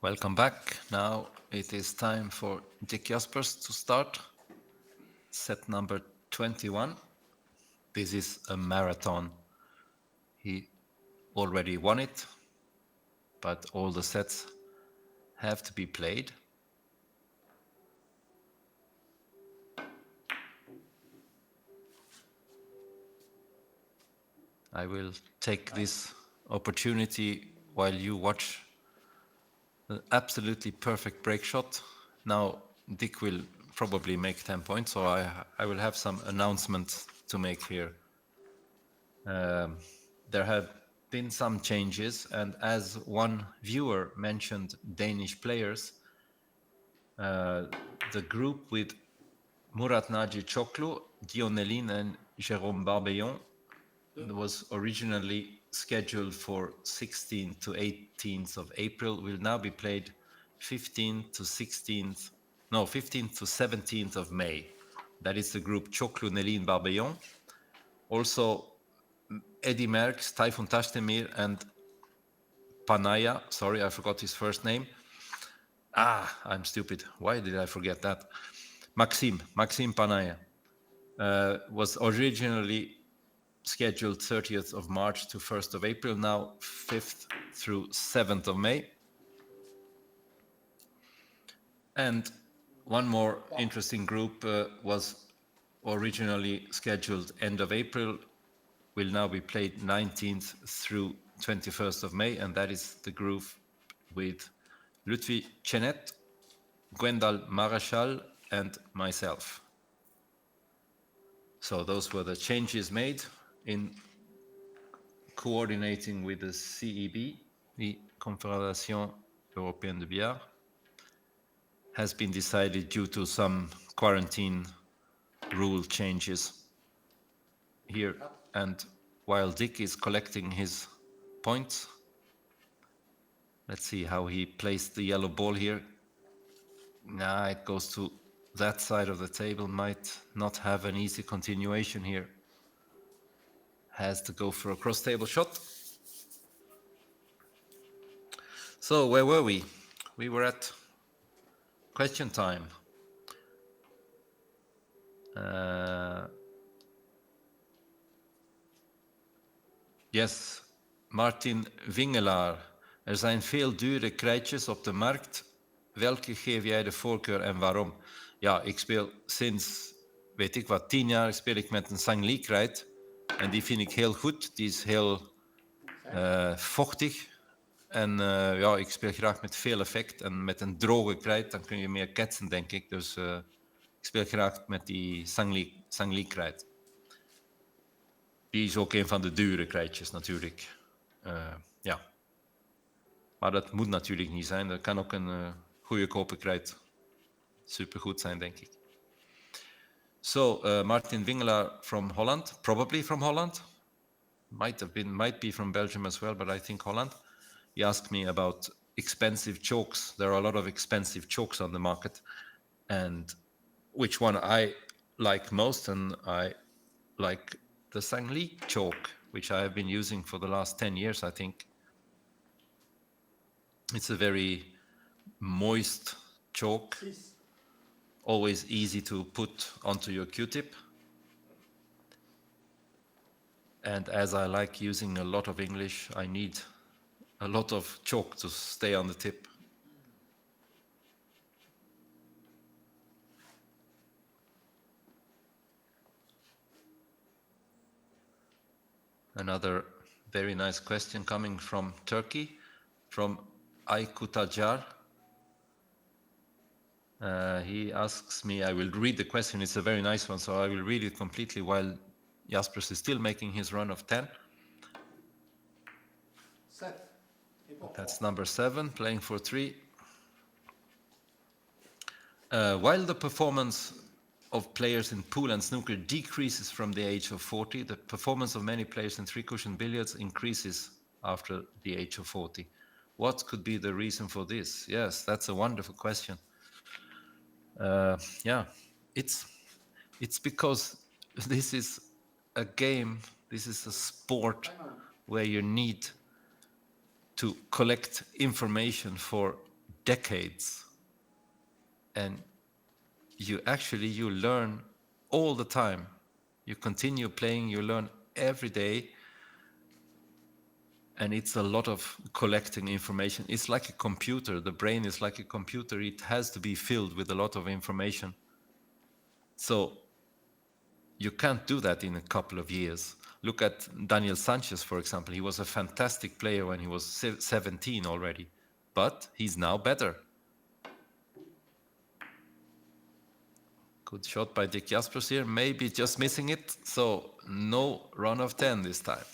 Welcome back. Now it is time for Dick Jaspers to start. Set number 21. This is a marathon. He already won it, but all the sets have to be played. I will take this opportunity while you watch an absolutely perfect break shot. Now Dick will probably make 10 points, so I will have some announcements to make here. There have been some changes, and as one viewer mentioned Danish players, the group with Murat Naci Çoklu, Dionelin and Jérôme Barbillon was originally scheduled for 16th to 18th of April, will now be played 15th to 17th of May. That is the group Çoklu, Nelin, Barbillon. Also, Eddie Merckx, Tayfun Taşdemir, and Panaya. Sorry, I forgot his first name. I'm stupid. Why did I forget that? Maxime Panaya was originally scheduled 30th of March to 1st of April, now 5th through 7th of May. And one more interesting group was originally scheduled end of April, will now be played 19th through 21st of May, and that is the group with Ludwig Chenet, Gwendal Marachal, and myself. So those were the changes made in coordinating with the CEB, the Confédération Européenne de Billard, has been decided due to some quarantine rule changes here. And while Dick is collecting his points, let's see how he placed the yellow ball here. It goes to that side of the table, might not have an easy continuation here. Has to go for a cross table shot. So where were we? We were at question time. Yes, Martin Wingelaar. Er zijn veel dure krijtjes op de markt. Welke geef jij de voorkeur en waarom? Ja, ik speel sinds, weet ik wat, 10 jaar speel ik met een Sangli krijt. En die vind ik heel goed. Die is heel vochtig. En ja, ik speel graag met veel effect. En met een droge krijt, dan kun je meer ketsen, denk ik. Dus ik speel graag met die Sangli krijt. Die is ook een van de dure krijtjes natuurlijk. Ja. Maar dat moet natuurlijk niet zijn. Dat kan ook een goede koperkrijt supergoed zijn, denk ik. So, Martin Wingelaar from Holland, probably from Holland. Might be from Belgium as well, but I think Holland. He asked me about expensive chokes. There are a lot of expensive chokes on the market. And which one I like most, and I like the Sangli choke, which I have been using for the last 10 years, I think. It's a very moist choke, always easy to put onto your Q-tip. And as I like using a lot of English, I need a lot of choke to stay on the tip. Another very nice question coming from Turkey, from Aykut Acar. He asks me, I will read the question, it's a very nice one, so I will read it completely while Jaspers is still making his run of 10. That's number 7, playing for 3. While the performance of players in pool and snooker decreases from the age of 40, the performance of many players in three-cushion billiards increases after the age of 40. What could be the reason for this? Yes, that's a wonderful question. Yeah, it's because this is a game, this is a sport where you need to collect information for decades, and you learn all the time. You continue playing, you learn every day, and it's a lot of collecting information. It's like a computer. The brain is like a computer. It has to be filled with a lot of information. So you can't do that in a couple of years. Look at Daniel Sanchez, for example. He was a fantastic player when he was 17 already, but he's now better. Good shot by Dick Jaspers here, maybe just missing it, so no run of 10 this time.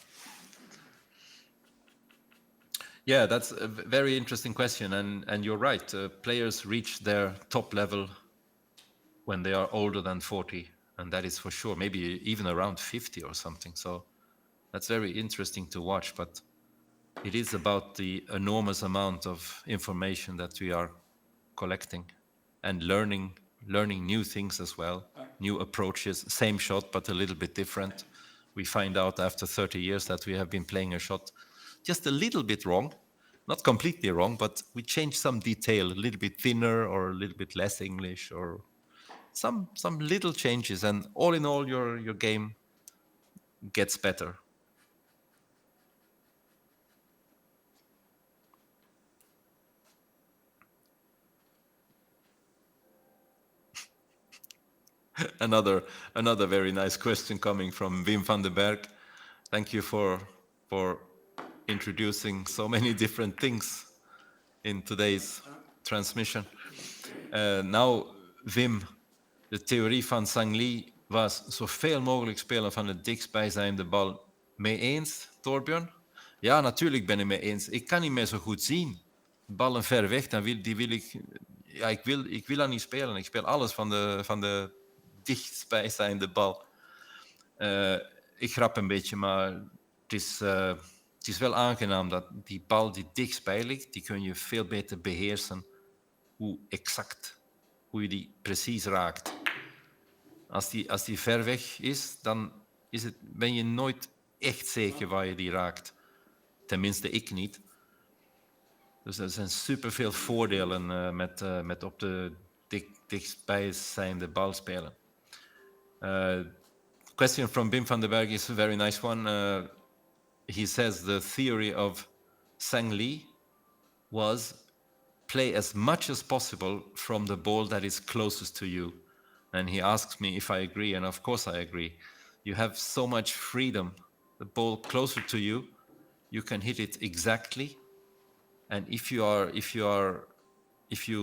Yeah, that's a very interesting question, and you're right. Players reach their top level when they are older than 40, and that is for sure, maybe even around 50 or something. So that's very interesting to watch, but it is about the enormous amount of information that we are collecting and learning new things as well, new approaches, same shot, but a little bit different. We find out after 30 years that we have been playing a shot just a little bit wrong, not completely wrong, but we change some detail, a little bit thinner or a little bit less English or some little changes, and all in all, your game gets better. Another very nice question coming from Wim van den Berg. Thank you for introducing so many different things in today's transmission. Now, Wim, de theorie van Sang Lee was zoveel mogelijk spelen van het dichtstbijzijnde bal. Mee eens, Torbjörn? Ja, natuurlijk ben ik mee eens. Ik kan niet meer zo goed zien. Ballen ver weg, ik wil dat niet spelen. Ik speel alles van de dichtstbijzijnde bal. Ik grap een beetje, maar het is wel aangenaam dat die bal die dichtstbij ligt, die kun je veel beter beheersen hoe je die precies raakt. Als die ver weg is, dan ben je nooit echt zeker waar je die raakt. Tenminste, ik niet. Dus er zijn superveel voordelen met op de dichtstbijzijnde bal spelen. Question from Wim van den Berg is a very nice one. He says the theory of Sang Lee was play as much as possible from the ball that is closest to you. And he asks me if I agree, and of course I agree. You have so much freedom. The ball closer to you, you can hit it exactly. And if you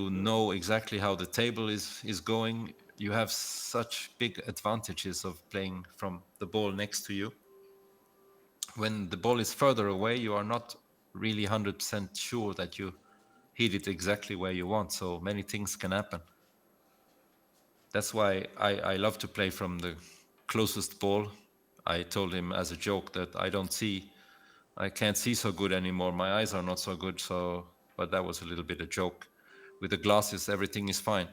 know exactly how the table is going, you have such big advantages of playing from the ball next to you. When the ball is further away, you are not really 100% sure that you hit it exactly where you want, so many things can happen. That's why I love to play from the closest ball. I told him as a joke that I can't see so good anymore. My eyes are not so good, but that was a little bit a joke. With the glasses, everything is fine.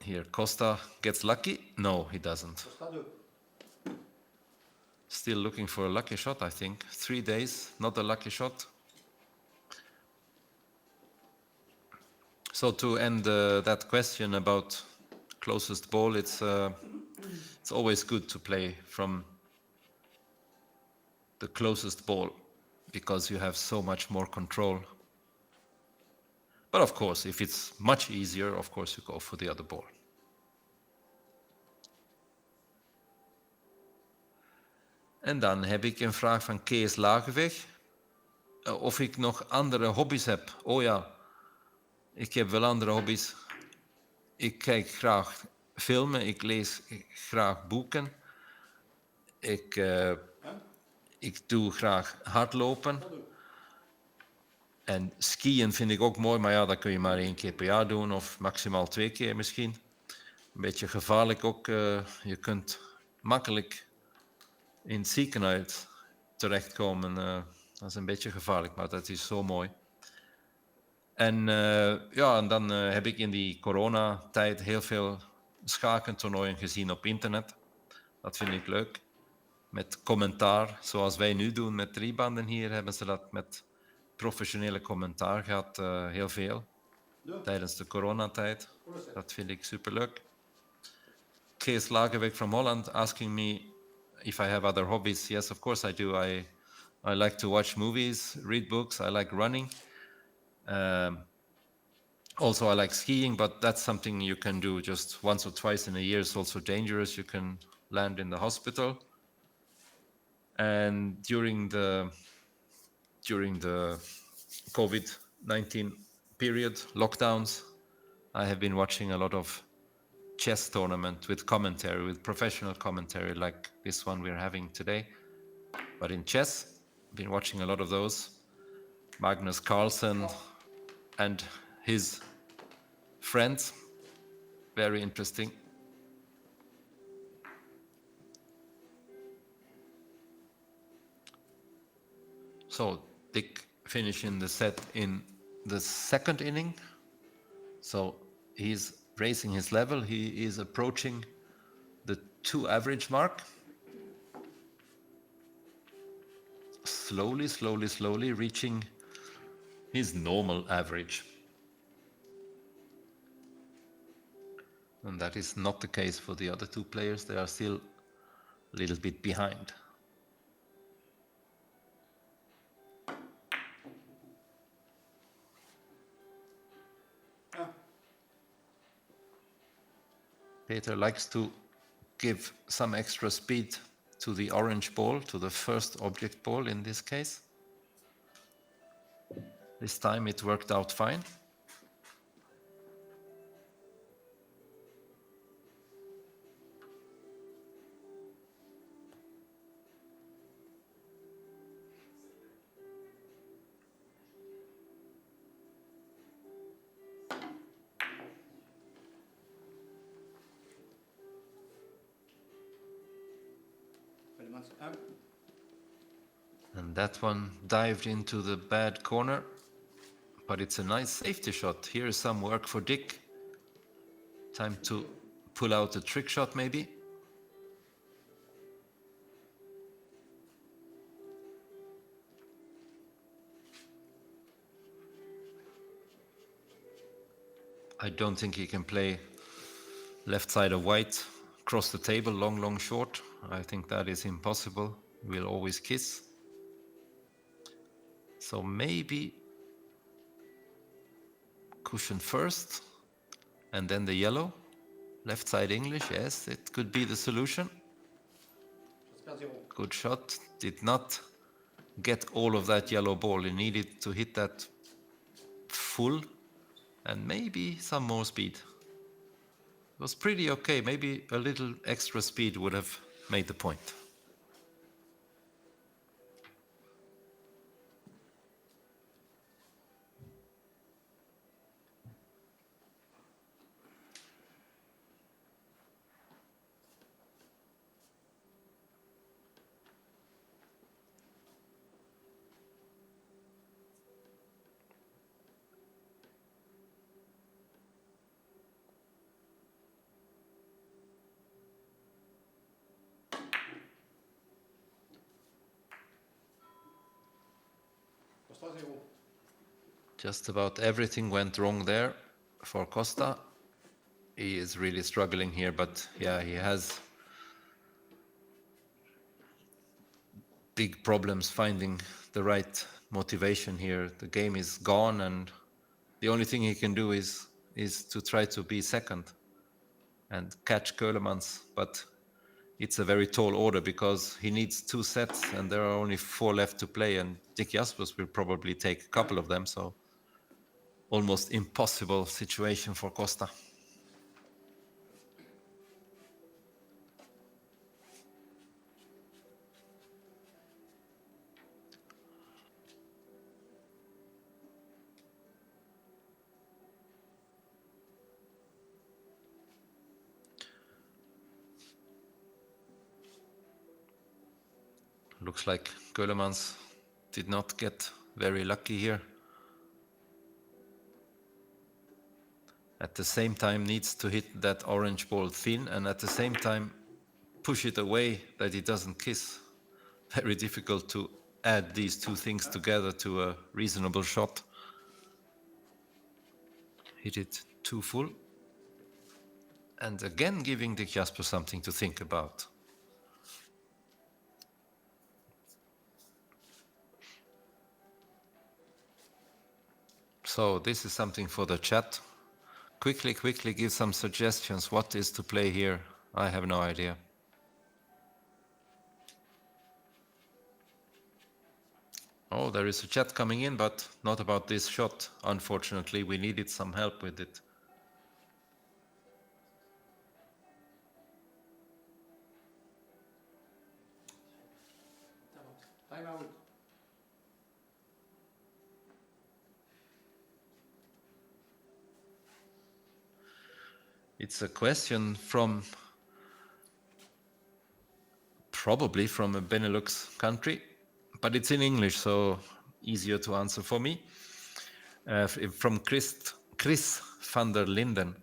Here, Costa gets lucky. No, he doesn't. Still looking for a lucky shot, I think. 3 days, not a lucky shot. So to end that question about closest ball, it's always good to play from the closest ball because you have so much more control. But of course, if it's much easier, of course you go for the other ball. En dan heb ik een vraag van Kees Lageweg. Of ik nog andere hobby's heb. Oh ja, Ik heb wel andere hobby's. Ik kijk graag filmen, ik lees graag boeken. Ik doe graag hardlopen. En skiën vind ik ook mooi, maar ja, dat kun je maar 1 keer per jaar doen of maximaal 2 keer misschien. Een beetje gevaarlijk ook. Je kunt makkelijk in het ziekenhuis terechtkomen. Dat is een beetje gevaarlijk, maar dat is zo mooi. En en dan heb ik in die coronatijd heel veel schakentoernooien gezien op internet. Dat vind ik leuk. Met commentaar, zoals wij nu doen met driebanden hier, hebben ze dat met professionele commentaar gehad, heel veel. Tijdens de coronatijd. Dat vind ik superleuk. Kees Lagerweg from Holland asking me if I have other hobbies. Yes, of course I do. I like to watch movies, read books. I like running. Also, I like skiing, but that's something you can do just once or twice in a year. It's also dangerous. You can land in the hospital. And during the COVID-19 period, lockdowns, I have been watching a lot of chess tournament with commentary, with professional commentary like this one we're having today. But in chess, I've been watching a lot of those. Magnus Carlsen and his friends, very interesting. So Dick finishing the set in the second inning. So he's raising his level. He is approaching the 2 average mark. Slowly reaching his normal average. And that is not the case for the other 2 players. They are still a little bit behind. Peter likes to give some extra speed to the orange ball, to the first object ball in this case. This time it worked out fine. And that one dived into the bad corner, but it's a nice safety shot. Here is some work for Dick. Time to pull out a trick shot maybe. I don't think he can play left side of white, cross the table, long, short. I think that is impossible. We'll always kiss. So maybe cushion first, and then the yellow. Left side English, yes, it could be the solution. Good shot. Did not get all of that yellow ball. He needed to hit that full and maybe some more speed. It was pretty okay. Maybe a little extra speed would have made the point. Just about everything went wrong there for Costa. He is really struggling here, but yeah, he has big problems finding the right motivation here. The game is gone, and the only thing he can do is to try to be second and catch Ceulemans, but it's a very tall order because he needs 2 sets and there are only 4 left to play, and Dick Jaspers will probably take a couple of them, so almost impossible situation for Costa. Looks like Ceulemans did not get very lucky here. At the same time needs to hit that orange ball thin, and at the same time push it away that it doesn't kiss. Very difficult to add these two things together to a reasonable shot. Hit it too full. And again giving the Jaspers something to think about. So this is something for the chat. Quickly give some suggestions. What is to play here? I have no idea. Oh, there is a chat coming in, but not about this shot. Unfortunately, we needed some help with it. Time out. It's a question from probably from a Benelux country, but it's in English, so easier to answer for me. From Chris van der Linden.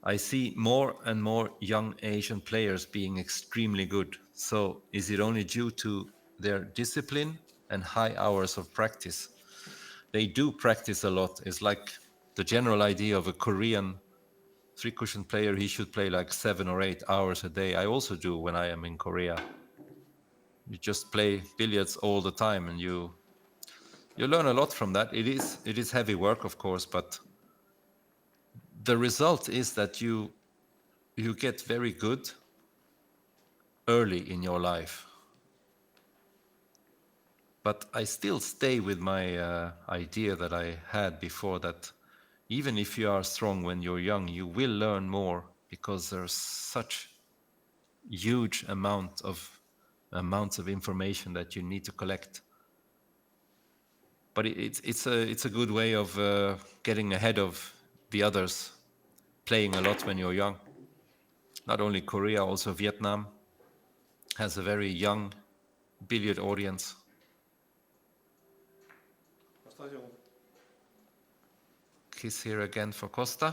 I see more and more young Asian players being extremely good. So is it only due to their discipline and high hours of practice? They do practice a lot. It's like the general idea of a Korean three-cushion player, he should play like 7 or 8 hours a day. I also do when I am in Korea. You just play billiards all the time and you learn a lot from that. It is heavy work, of course, but the result is that you get very good early in your life. But I still stay with my idea that I had before, that even if you are strong when you're young, you will learn more because there's such huge amounts of information that you need to collect. But it's a good way of getting ahead of the others, playing a lot when you're young. Not only Korea, also Vietnam has a very young billiard audience. Kiss here again for Costa.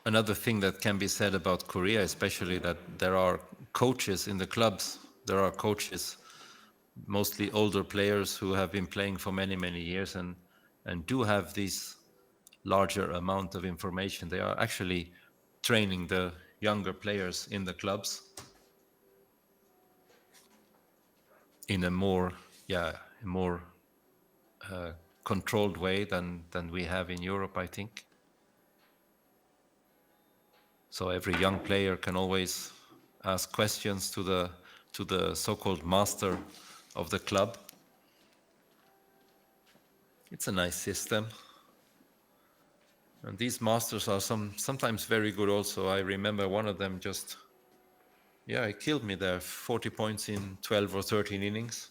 Another thing that can be said about Korea, especially, that there are coaches in the clubs. There are coaches, mostly older players who have been playing for many, many years and do have this larger amount of information. They are actually training the younger players in the clubs in a more controlled way than we have in Europe, I think. So every young player can always ask questions to the so-called master of the club. It's a nice system. And these masters are sometimes very good also. I remember one of them just, he killed me there, 40 points in 12 or 13 innings.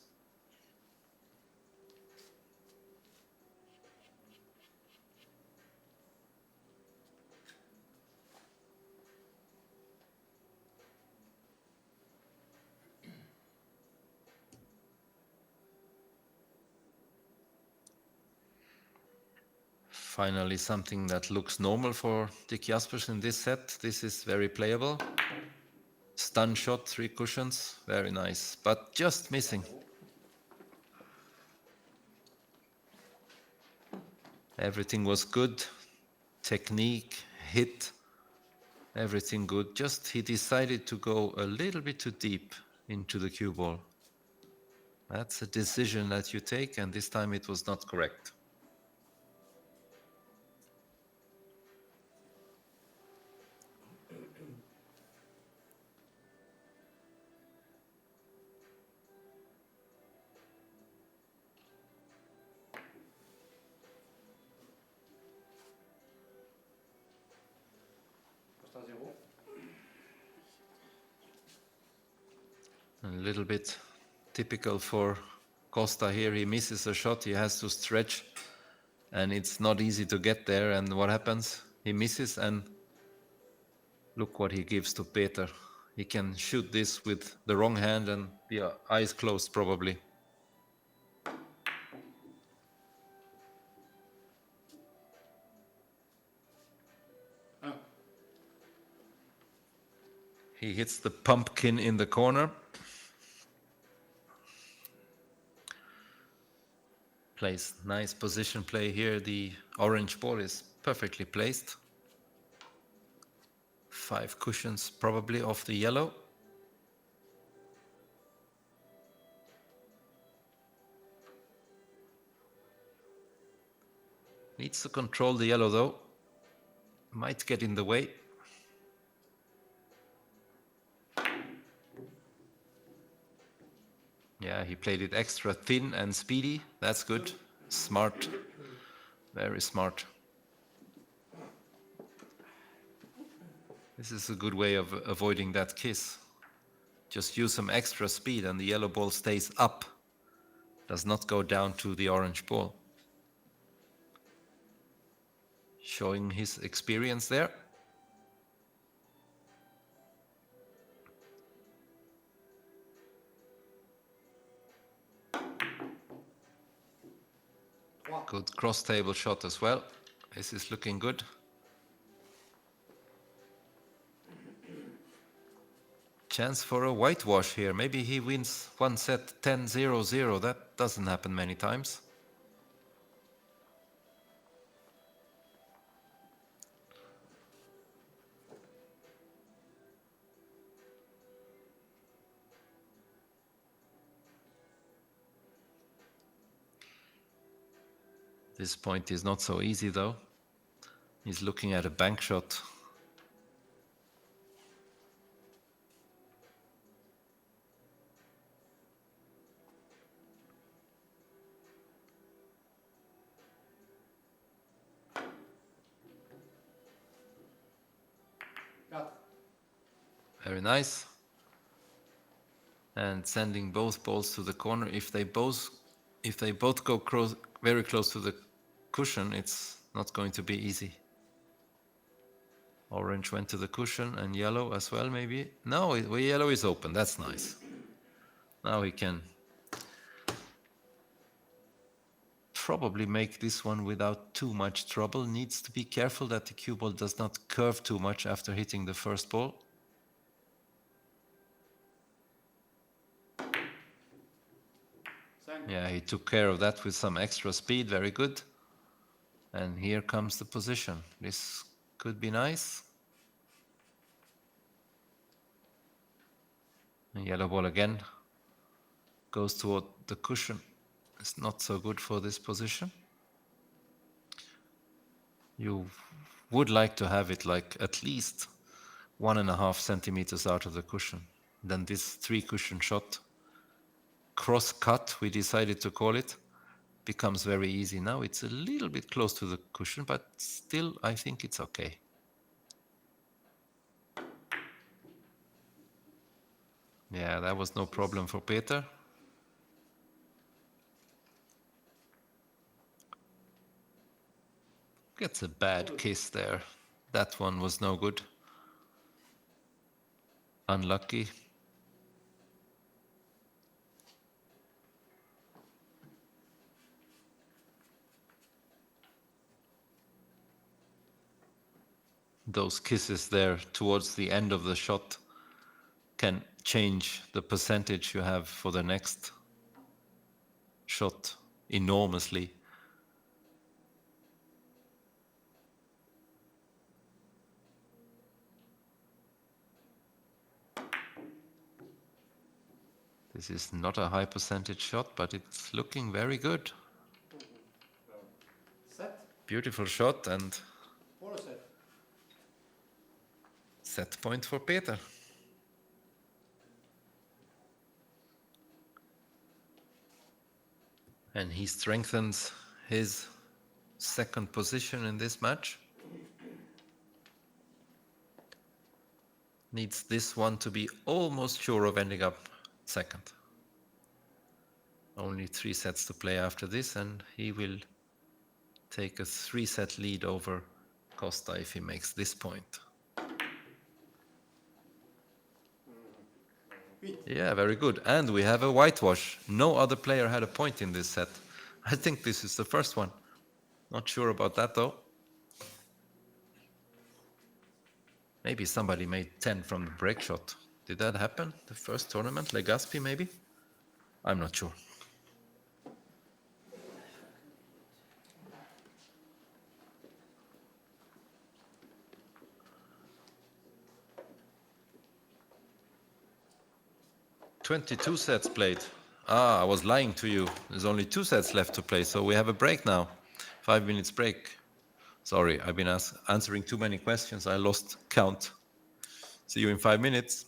Finally, something that looks normal for Dick Jaspers in this set. This is very playable. Stun shot, 3 cushions, very nice, but just missing. Everything was good. Technique, hit, everything good. Just he decided to go a little bit too deep into the cue ball. That's a decision that you take, and this time it was not correct. A little bit typical for Costa here. He misses a shot, he has to stretch, and it's not easy to get there. And what happens? He misses, and look what he gives to Peter. He can shoot this with the wrong hand and be eyes closed probably. He hits the pumpkin in the corner. Plays nice position play here. The orange ball is perfectly placed. 5 cushions probably off the yellow. Needs to control the yellow though. Might get in the way. Yeah, he played it extra thin and speedy. That's good. Smart. Very smart. This is a good way of avoiding that kiss. Just use some extra speed and the yellow ball stays up. Does not go down to the orange ball. Showing his experience there. Good cross table shot as well. This is looking good. Chance for a whitewash here. Maybe he wins one set 10-0-0. That doesn't happen many times. This point is not so easy though. He's looking at a bank shot. Very nice. And sending both balls to the corner. If they both go very close to the cushion, it's not going to be easy. Orange went to the cushion and yellow as well, maybe. No, yellow is open. That's nice. Now he can probably make this one without too much trouble. Needs to be careful that the cue ball does not curve too much after hitting the first ball. Yeah, he took care of that with some extra speed. Very good. And here comes the position. This could be nice. And yellow ball again goes toward the cushion. It's not so good for this position. You would like to have it like at least 1.5 centimeters out of the cushion. Then this 3 cushion shot, cross cut, we decided to call it, becomes very easy. Now it's a little bit close to the cushion, but still I think it's okay. Yeah, that was no problem for Peter. Gets a bad kiss there. That one was no good. Unlucky. Those kisses there towards the end of the shot can change the percentage you have for the next shot enormously. This is not a high percentage shot, but it's looking very good. Set. Beautiful shot and set point for Peter. And he strengthens his second position in this match. Needs this one to be almost sure of ending up second. Only 3 sets to play after this, and he will take a 3-set lead over Costa if he makes this point. Yeah, very good. And we have a whitewash. No other player had a point in this set. I think this is the first one. Not sure about that though. Maybe somebody made 10 from the break shot. Did that happen? The first tournament? Legaspi maybe? I'm not sure. "22 sets played." I was lying to you. There's only 2 sets left to play, so we have a break now. 5 minutes break. Sorry, I've been answering too many questions. I lost count. See you in 5 minutes.